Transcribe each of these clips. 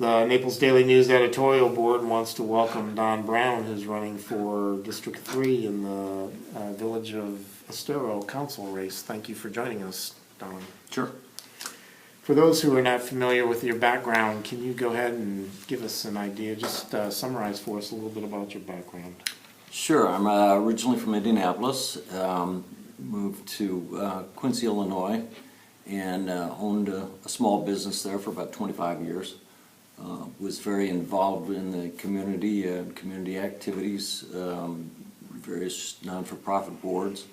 The Naples Daily News Editorial Board wants to welcome Don Brown, who's running for District 3 in the Village of Estero Council race. Thank you for joining us, Don. Sure. For those who are not familiar with your background, can you go ahead and give us an idea, just summarize for us a little bit about your background? Sure. I'm originally from Indianapolis, moved to Quincy, Illinois, and owned a small business there for about 25 years. Was very involved in the community, community activities, various non-for-profit boards.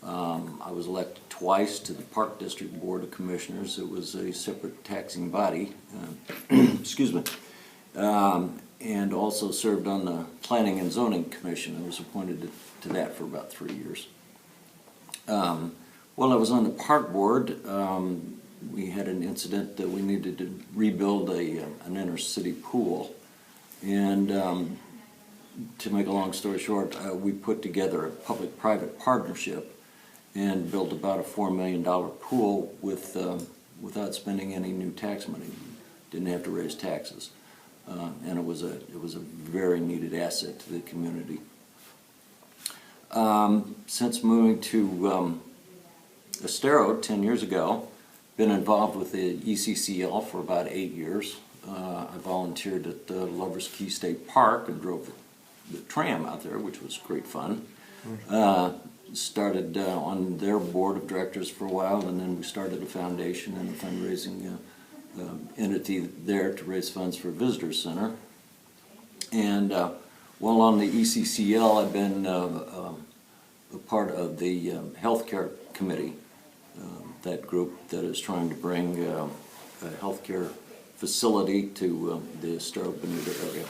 I was elected twice to the Park District Board of Commissioners. It was a separate taxing body, excuse me, and also served on the Planning and Zoning Commission. I was appointed to that for about 3 years. While I was on the Park Board, we had an incident that we needed to rebuild an inner-city pool. And to make a long story short, we put together a public-private partnership and built about a $4 million pool without spending any new tax money. Didn't have to raise taxes. And it was a very needed asset to the community. Since moving to Estero 10 years ago, been involved with the ECCL for about 8 years. I volunteered at the Lover's Key State Park and drove the tram out there, which was great fun. Started on their board of directors for a while, and then we started a foundation and a fundraising entity there to raise funds for a visitor center. And while on the ECCL, I've been a part of the healthcare committee. That group that is trying to bring a healthcare facility to the Estero Village area.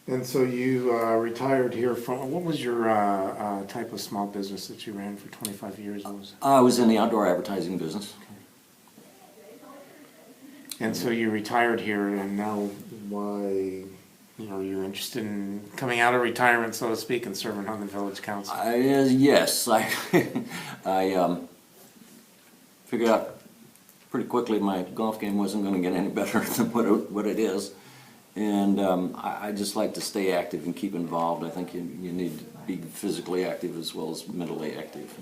And so you retired here from, what was your type of small business that you ran for 25 years? I was in the outdoor advertising business. Okay. And so you retired here, and now why? You're interested in coming out of retirement, so to speak, and serving on the village council. Yes, I figured out pretty quickly my golf game wasn't going to get any better than what it is, and I just like to stay active and keep involved. I think you need to be physically active as well as mentally active.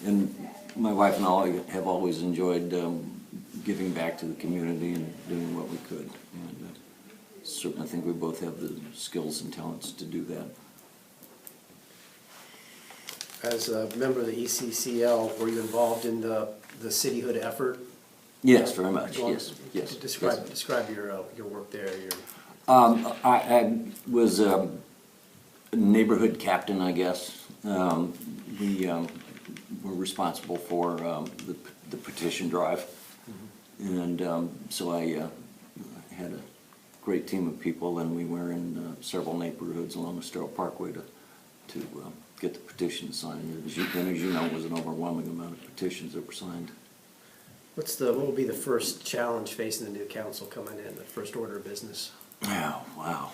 And my wife and I have always enjoyed giving back to the community and doing what we could. And, certainly think we both have the skills and talents to do that. As a member of the ECCL, were you involved in the cityhood effort? Yes, very much. Yes. Describe your work there. I was a neighborhood captain, I guess. We were responsible for the petition drive, and so I had a great team of people, and we were in several neighborhoods along the Estero Parkway to get the petitions signed. And as you know, it was an overwhelming amount of petitions that were signed. What will be the first challenge facing the new council coming in, the first order of business? Oh, wow.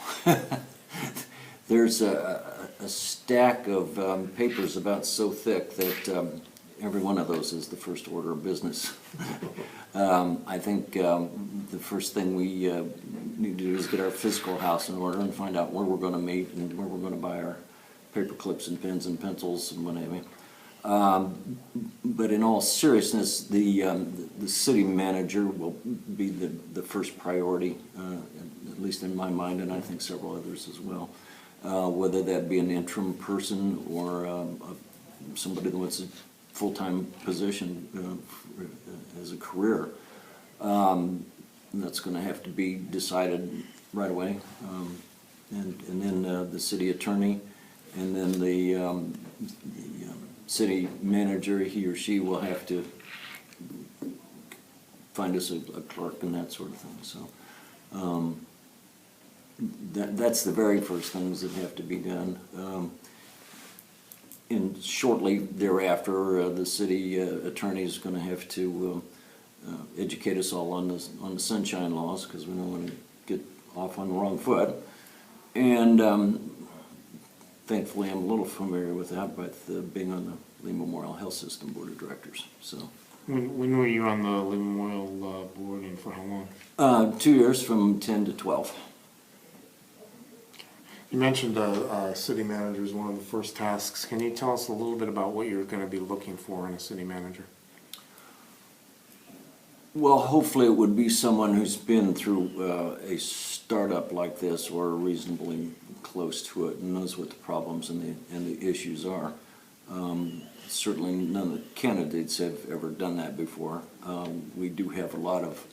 There's a stack of papers about so thick that every one of those is the first order of business. I think the first thing we need to do is get our physical house in order and find out where we're going to meet and where we're going to buy our paper clips and pens and pencils and what have you. But in all seriousness, the city manager will be the first priority, at least in my mind, and I think several others as well. Whether that be an interim person or somebody that wants a full-time position as a career. That's going to have to be decided right away. And then the city attorney, and then the city manager, he or she will have to find us a clerk and that sort of thing. So that's the very first things that have to be done. And shortly thereafter, the city attorney is going to have to educate us all on the sunshine laws, because we don't want to get off on the wrong foot. And thankfully, I'm a little familiar with that, but being on the Lee Memorial Health System Board of Directors. So When were you on the Living Memorial board and for how long? 2 years from 10 to 12. You mentioned city manager is one of the first tasks. Can you tell us a little bit about what you're going to be looking for in a city manager? Well, hopefully it would be someone who's been through a startup like this or reasonably close to it and knows what the problems and the issues are. Certainly none of the candidates have ever done that before. We do have a lot of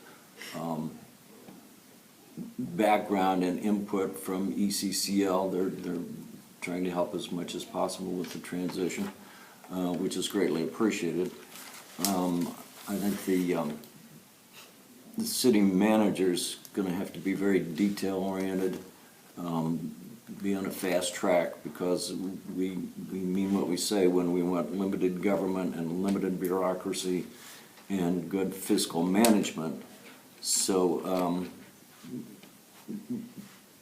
background and input from ECCL. They're trying to help as much as possible with the transition, which is greatly appreciated. I think the city manager's going to have to be very detail-oriented, be on a fast track, because we mean what we say when we want limited government and limited bureaucracy and good fiscal management. So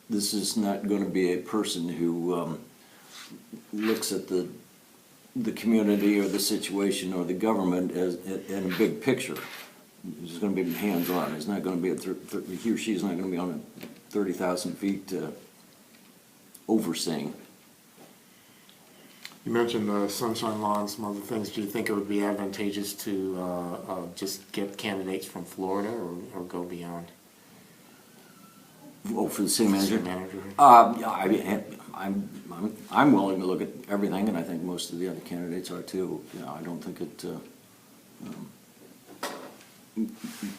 this is not going to be a person who looks at the community or the situation or the government as in a big picture. He's going to be hands-on. He's not going to be he or she is not going to be on 30,000 feet overseeing. You mentioned the Sunshine Law and some other things. Do you think it would be advantageous to just get candidates from Florida or go beyond? Oh, for the city manager? City manager. Yeah, I'm willing to look at everything, and I think most of the other candidates are too. You know, I don't think it.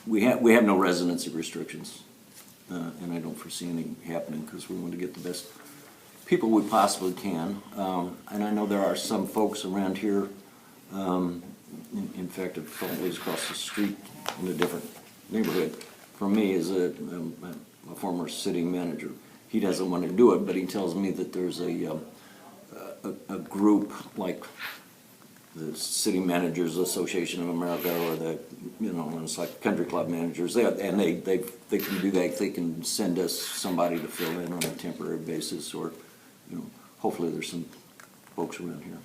We have no residency restrictions, and I don't foresee any happening because we want to get the best people we possibly can. And I know there are some folks around here. In fact, a fellow lives across the street in a different neighborhood from me is a former city manager. He doesn't want to do it, but he tells me that there's a group like the City Managers Association of America, or the, you know, it's like country club managers. They can do that. They can send us somebody to fill in on a temporary basis, or, you know, hopefully there's some folks around here.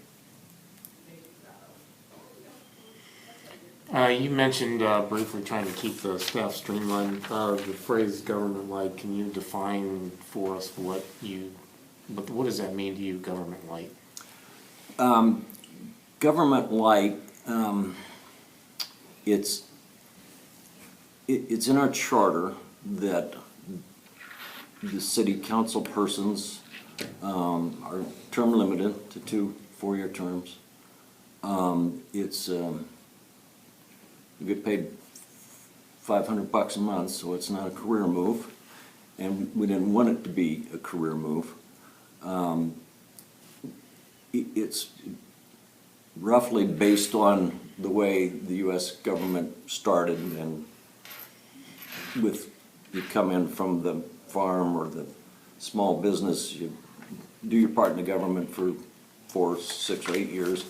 You mentioned briefly trying to keep the staff streamlined. The phrase government-wide, can you define for us what does that mean to you, government-wide? Government-wide, it's in our charter that the city council persons are term limited to 2 4-year terms. You get paid $500 a month, so it's not a career move, and we didn't want it to be a career move. It's roughly based on the way the U.S. government started, and with you come in from the farm or the small business, you do your part in the government for 4, 6, or 8 years,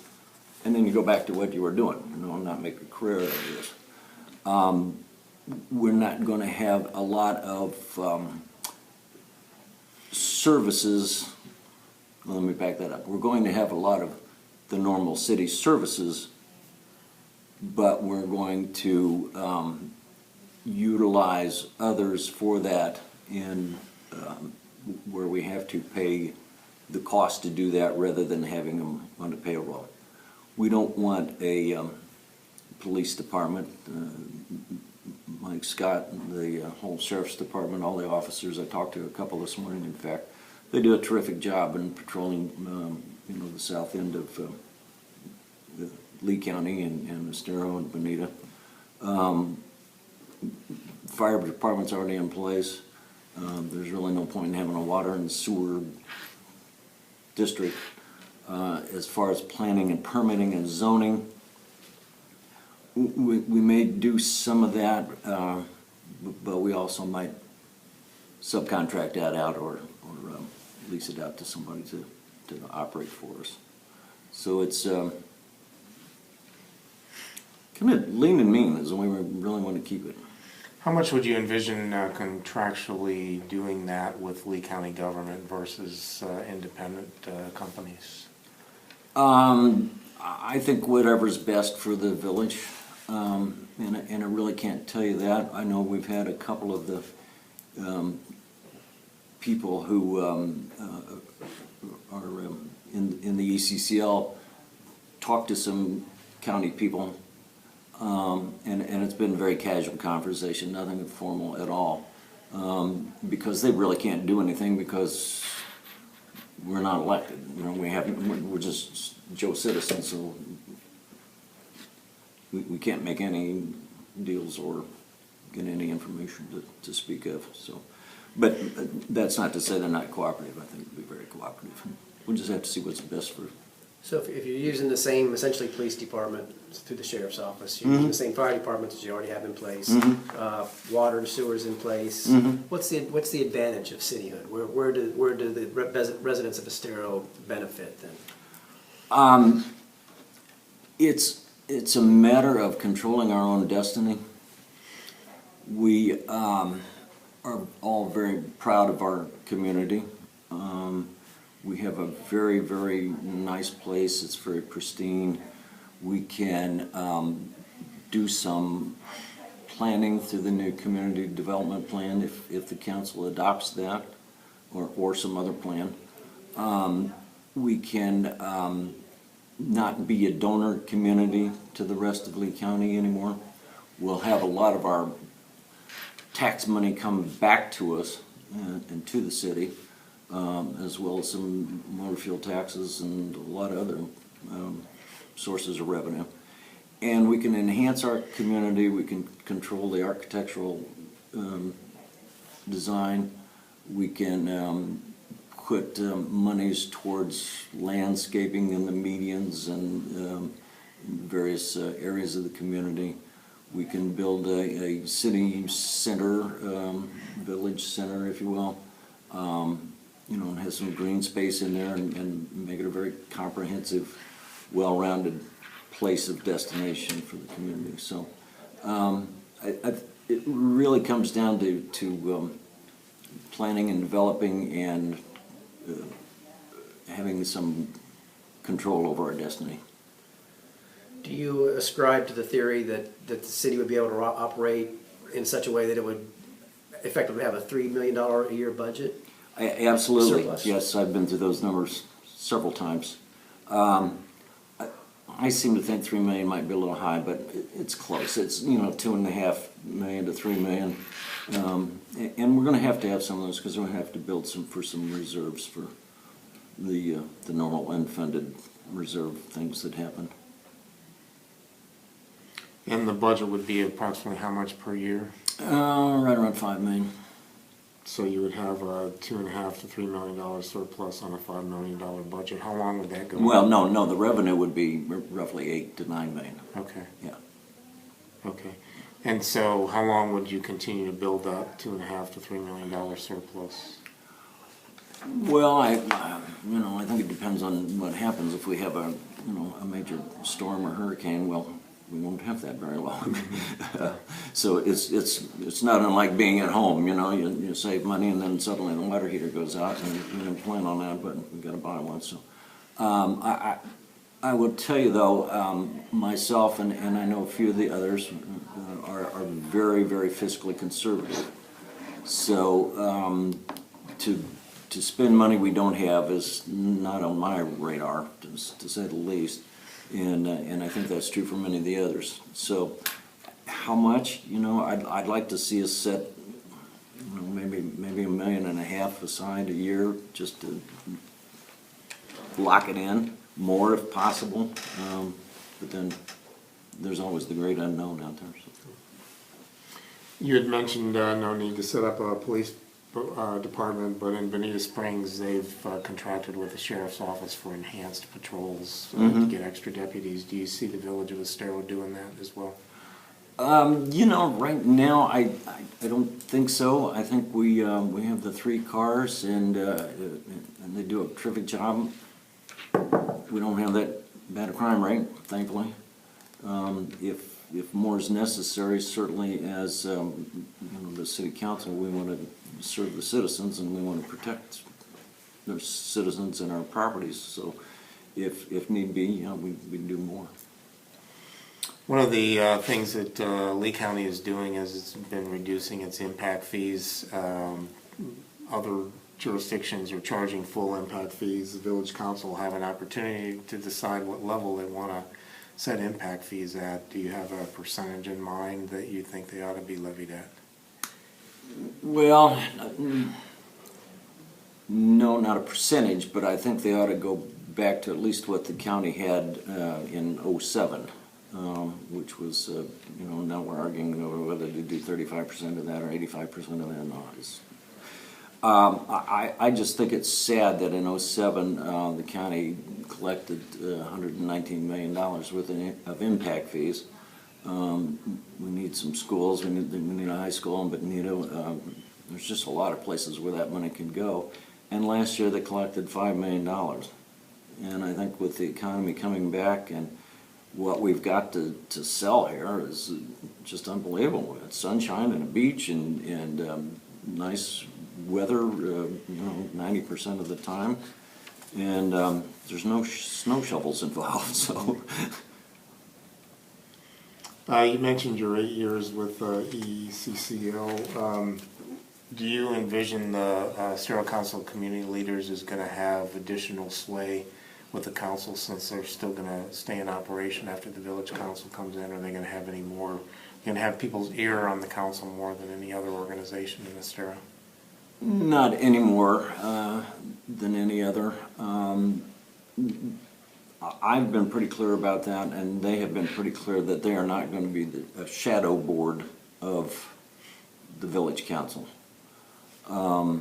and then you go back to what you were doing, you know, not make a career out of this. We're not going to have a lot of services. Well, let me back that up. We're going to have a lot of the normal city services, but we're going to utilize others for that, and where we have to pay the cost to do that rather than having them on the payroll. We don't want a police department, Mike Scott, the whole sheriff's department, all the officers. I talked to a couple this morning, in fact. They do a terrific job in patrolling, you know, the south end of Lee County and Estero and Bonita. Fire department's already in place. There's really no point in having a water and sewer district. As far as planning and permitting and zoning, we may do some of that, but we also might subcontract that out or lease it out to somebody to operate for us. So it's kind of lean and mean is the way we really want to keep it. How much would you envision contractually doing that with Lee County government versus independent companies? I think whatever's best for the village. and I really can't tell you that. I know we've had a couple of the people who are in the ECCL talk to some county people, and it's been a very casual conversation, nothing formal at all, because they really can't do anything because we're not elected. You know, we're just Joe citizens, so we can't make any deals or get any information to speak of. So, but that's not to say they're not cooperative. I think they'll be very cooperative. We'll just have to see what's best for. So if you're using the same, essentially, police department through the sheriff's office, you're using the same fire departments as you already have in place, water and sewers in place, what's the advantage of cityhood? Where do the residents of Estero benefit then? It's a matter of controlling our own destiny. We are all very proud of our community. We have a very, very nice place. It's very pristine. We can do some planning through the new community development plan if the council adopts that, or some other plan. We can not be a donor community to the rest of Lee County anymore. We'll have a lot of our tax money come back to us and to the city, as well as some motor fuel taxes and a lot of other sources of revenue. And we can enhance our community. We can control the architectural design. We can put monies towards landscaping in the medians and various areas of the community. We can build a city center, village center, if you will, you know, and have some green space in there and make it a very comprehensive, well-rounded place of destination for the community. So it really comes down to planning and developing and having some control over our destiny. Do you ascribe to the theory that the city would be able to operate in such a way that it would effectively have a $3 million a year budget? Absolutely. Surplus? Yes, I've been through those numbers several times. I seem to think 3 million might be a little high, but it's close. It's, you know, 2.5 million to 3 million, and we're going to have some of those because we're going to have to build some reserves for the normal unfunded reserve things that happen. And the budget would be approximately how much per year? Right around 5 million. So you would have a $2.5 to $3 million surplus on a $5 million budget. How long would that go? Well, no, the revenue would be roughly 8 to 9 million. Okay. Yeah. Okay. And so how long would you continue to build up $2.5 to $3 million surplus? Well, I think it depends on what happens. If we have a major storm or hurricane, well, we won't have that very long. So it's not unlike being at home. You know, you save money and then suddenly the water heater goes out and you didn't plan on that, but we got to buy one. So I would tell you though, myself and I know a few of the others are very, very fiscally conservative. So to spend money we don't have is not on my radar, to say the least. And I think that's true for many of the others. So, how much? You know, I'd like to see us set, you know, maybe $1.5 million aside a year just to lock it in, more if possible. But then there's always the great unknown out there. So. You had mentioned no need to set up a police department, but in Bonita Springs they've contracted with the sheriff's office for enhanced patrols to get extra deputies. Do you see the village of Estero doing that as well? You know, right now I don't think so. I think we have the 3 cars and they do a terrific job. We don't have that bad a crime rate, thankfully. If more is necessary, certainly as the city council, we want to serve the citizens and we want to protect the citizens and our properties. So if need be, we can do more. One of the things that Lee County is doing is it's been reducing its impact fees. Other jurisdictions are charging full impact fees. The village council will have an opportunity to decide what level they want to set impact fees at. Do you have a percentage in mind that you think they ought to be levied at? Well, no, not a percentage, but I think they ought to go back to at least what the county had in '07, which was, now we're arguing over whether to do 35% of that or 85% of that. No, I just think it's sad that in '07 the county collected $119 million worth of impact fees. We need some schools, we need a high school in Bonito. There's just a lot of places where that money can go. And last year they collected $5 million. And I think with the economy coming back and what we've got to sell here is just unbelievable. It's sunshine and a beach and nice weather, 90% of the time. And there's no snow shovels involved, so. You mentioned your 8 years with ECCL. Do you envision the Estero Council of Community Leaders is going to have additional sway with the council since they're still going to stay in operation after the village council comes in? Are they going to have any more, going to have people's ear on the council more than any other organization in Estero? Not any more than any other. I've been pretty clear about that, and they have been pretty clear that they are not going to be a shadow board of the village council. But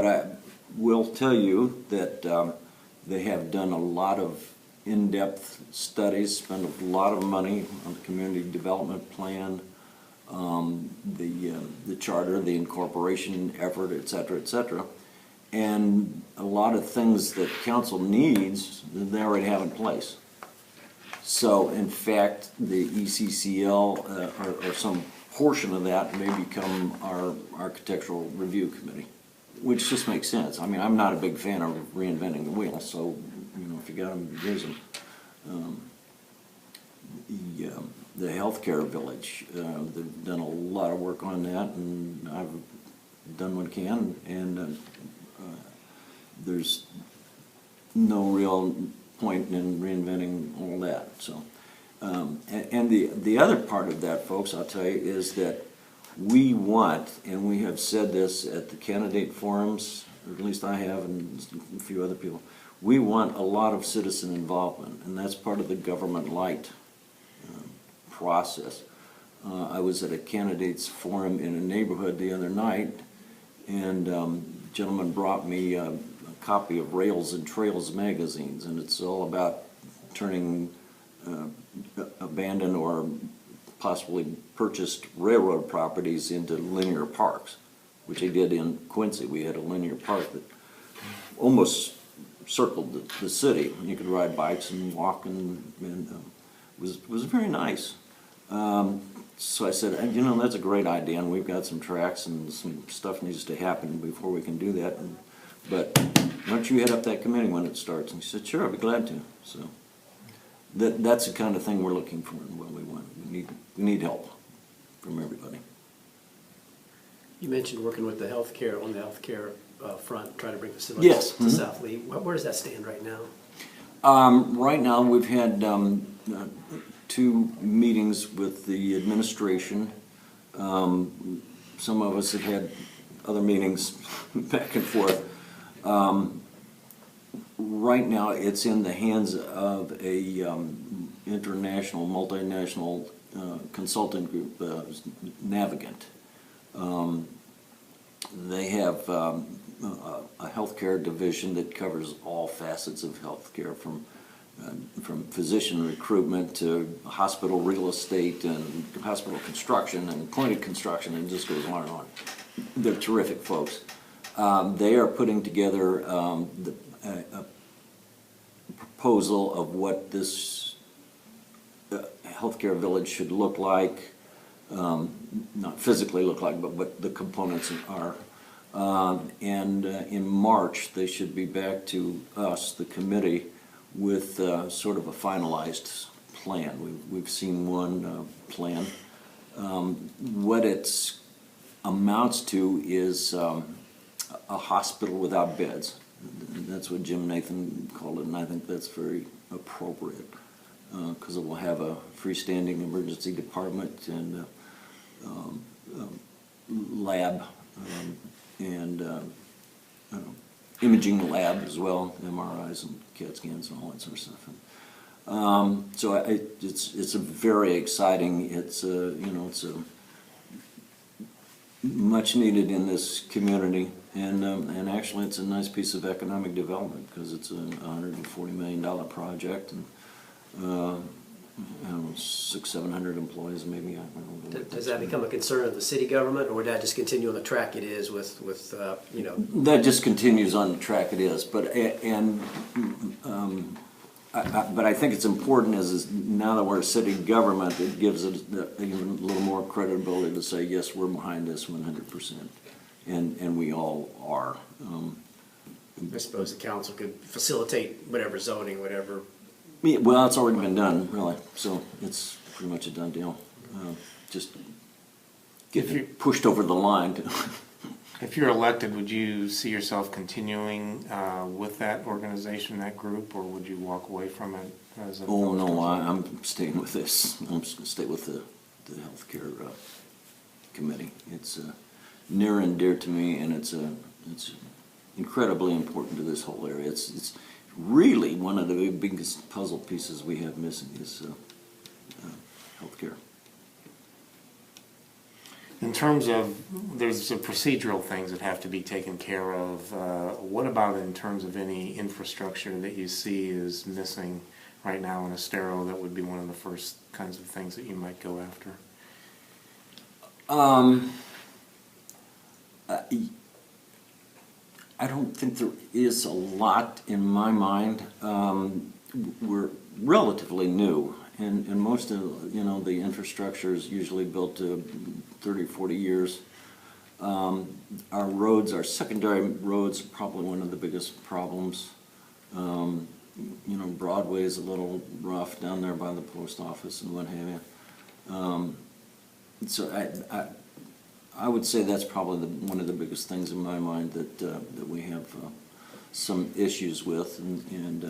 I will tell you that they have done a lot of in-depth studies, spent a lot of money on the community development plan, the charter, the incorporation effort, et cetera, and a lot of things that council needs they already have in place. So in fact, the ECCL or some portion of that may become our architectural review committee, which just makes sense. I mean, I'm not a big fan of reinventing the wheel, so if you got them, use them. The healthcare village, they've done a lot of work on that, and I've done what I can, and there's no real point in reinventing all that. So, and the other part of that, folks, I'll tell you, is that we want, and we have said this at the candidate forums, or at least I have, and a few other people, we want a lot of citizen involvement, and that's part of the GovernmentWide process. I was at a candidates forum in a neighborhood the other night, and a gentleman brought me a copy of Rails and Trails magazines, and it's all about turning abandoned or possibly purchased railroad properties into linear parks, which they did in Quincy. We had a linear park that almost circled the city. You could ride bikes and walk, and was very nice. So I said, that's a great idea, and we've got some tracks and some stuff needs to happen before we can do that. But why don't you head up that committee when it starts? And he said, sure, I'll be glad to. So that's the kind of thing we're looking for and what we want. We need help from everybody. You mentioned working with the healthcare on the healthcare front, trying to bring facilities to South Lee. Where does that stand right now? Right now, we've had 2 meetings with the administration. Some of us have had other meetings back and forth. Right now, it's in the hands of a international, multinational consultant group, Navigant. They have a healthcare division that covers all facets of healthcare, from physician recruitment to hospital real estate and hospital construction and clinic construction, and just goes on and on. They're terrific folks. They are putting together a proposal of what this healthcare village should look like, not physically look like, but what the components are. And in March, they should be back to us, the committee, with sort of a finalized plan. We've seen one plan. What it amounts to is a hospital without beds. That's what Jim Nathan called it, and I think that's very appropriate, because it will have a freestanding emergency department and lab and imaging lab as well, MRIs and CAT scans and all that sort of stuff. So it's a very exciting. It's a much needed in this community, and actually it's a nice piece of economic development because it's a $140 million project, and I don't know, 600-700 employees maybe. I don't know. Does that become a concern of the city government, or would that just continue on the track it is with That just continues on the track it is, but but I think it's important is now that we're a city government, it gives it even a little more credibility to say, yes, we're behind this 100%, and we all are. I suppose the council could facilitate whatever zoning, whatever. Yeah, well, it's already been done, really, so it's pretty much a done deal. Just get it pushed over the line. If you're elected, would you see yourself continuing with that organization, that group, or would you walk away from it? Oh, no, I'm staying with this. I'm just going to stay with the healthcare committee. It's near and dear to me, and it's incredibly important to this whole area. It's really one of the biggest puzzle pieces we have missing is healthcare. In terms of, there's the procedural things that have to be taken care of. What about in terms of any infrastructure that you see is missing right now in Estero that would be one of the first kinds of things that you might go after? I don't think there is a lot in my mind. We're relatively new, and most of the infrastructure is usually built to 30, 40 years. Our roads, our secondary roads, are probably one of the biggest problems. Broadway's a little rough down there by the post office and what have you. So I would say that's probably one of the biggest things in my mind that we have some issues with, and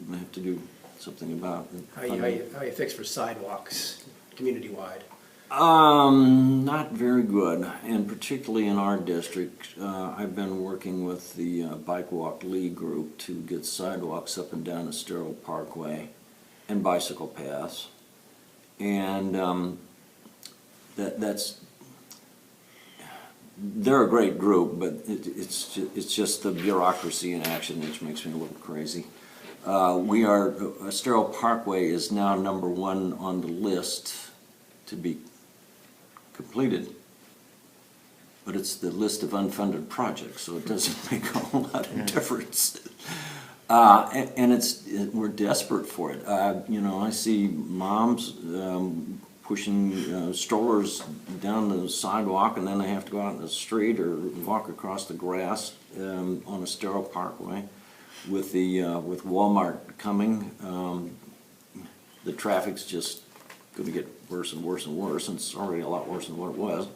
we have to do something about. How you fix for sidewalks, community-wide? Not very good, and particularly in our district. I've been working with the Bike Walk League group to get sidewalks up and down Estero Parkway and bicycle paths, and they're a great group, but it's just the bureaucracy in action which makes me a little crazy. Estero Parkway is now #1 on the list to be completed, but it's the list of unfunded projects, so it doesn't make a whole lot of difference. And we're desperate for it. I see moms pushing strollers down the sidewalk, and then they have to go out in the street or walk across the grass on Estero Parkway. With Walmart coming, the traffic's just going to get worse and worse and worse, and it's already a lot worse than what it was.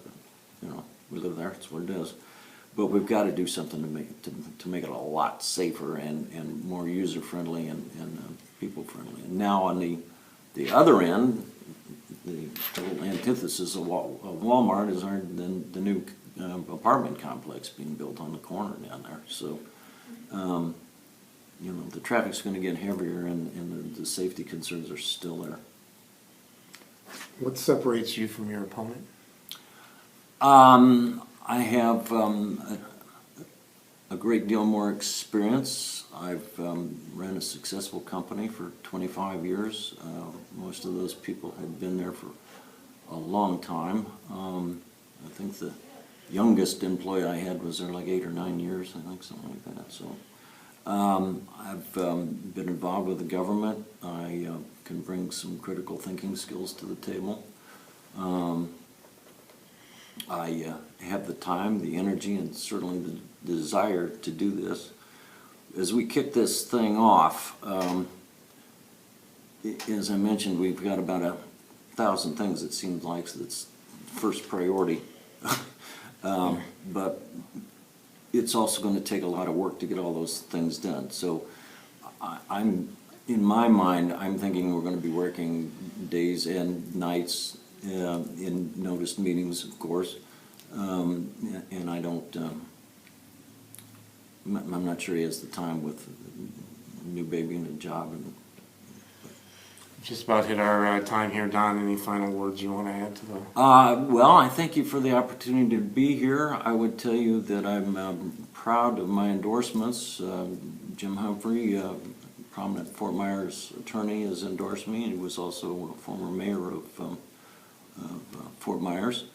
We live there; it's what it is. But we've got to do something to make it a lot safer and more user friendly and people friendly. And now on the other end, the total antithesis of Walmart is the new apartment complex being built on the corner down there. So, the traffic's going to get heavier, and the safety concerns are still there. What separates you from your opponent? I have a great deal more experience. I've ran a successful company for 25 years. Most of those people had been there for a long time. I think the youngest employee I had was there like 8 or 9 years, I think, something like that. So I've been involved with the government. I can bring some critical thinking skills to the table. I have the time, the energy, and certainly the desire to do this. as we kick this thing off, as I mentioned, we've got about 1,000 things, it seems like, that's first priority. But it's also going to take a lot of work to get all those things done. So in my mind, I'm thinking we're going to be working days and nights in noticed meetings, of course. And I don't, I'm not sure he has the time with a new baby and a job. And Just about hit our time here, Don. Any final words you want to add to the? well, I thank you for the opportunity to be here. I would tell you that I'm proud of my endorsements. Jim Humphrey, prominent Fort Myers attorney, has endorsed me, and he was also a former mayor of Fort Myers.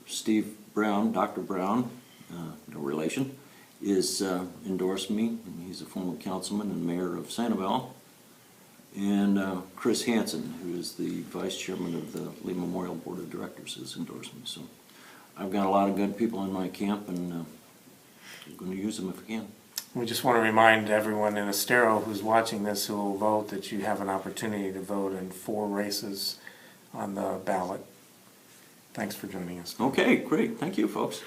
Steve Brown, Dr. Brown, no relation, is endorsed me. He's a former councilman and mayor of Sanibel. And Chris Hansen, who is the vice chairman of the Lee Memorial Board of Directors, has endorsed me. So I've got a lot of good people in my camp, and I'm going to use them if I can. We just want to remind everyone in Estero who's watching this who will vote that you have an opportunity to vote in 4 races on the ballot. Thanks for joining us. Okay, great. Thank you, folks.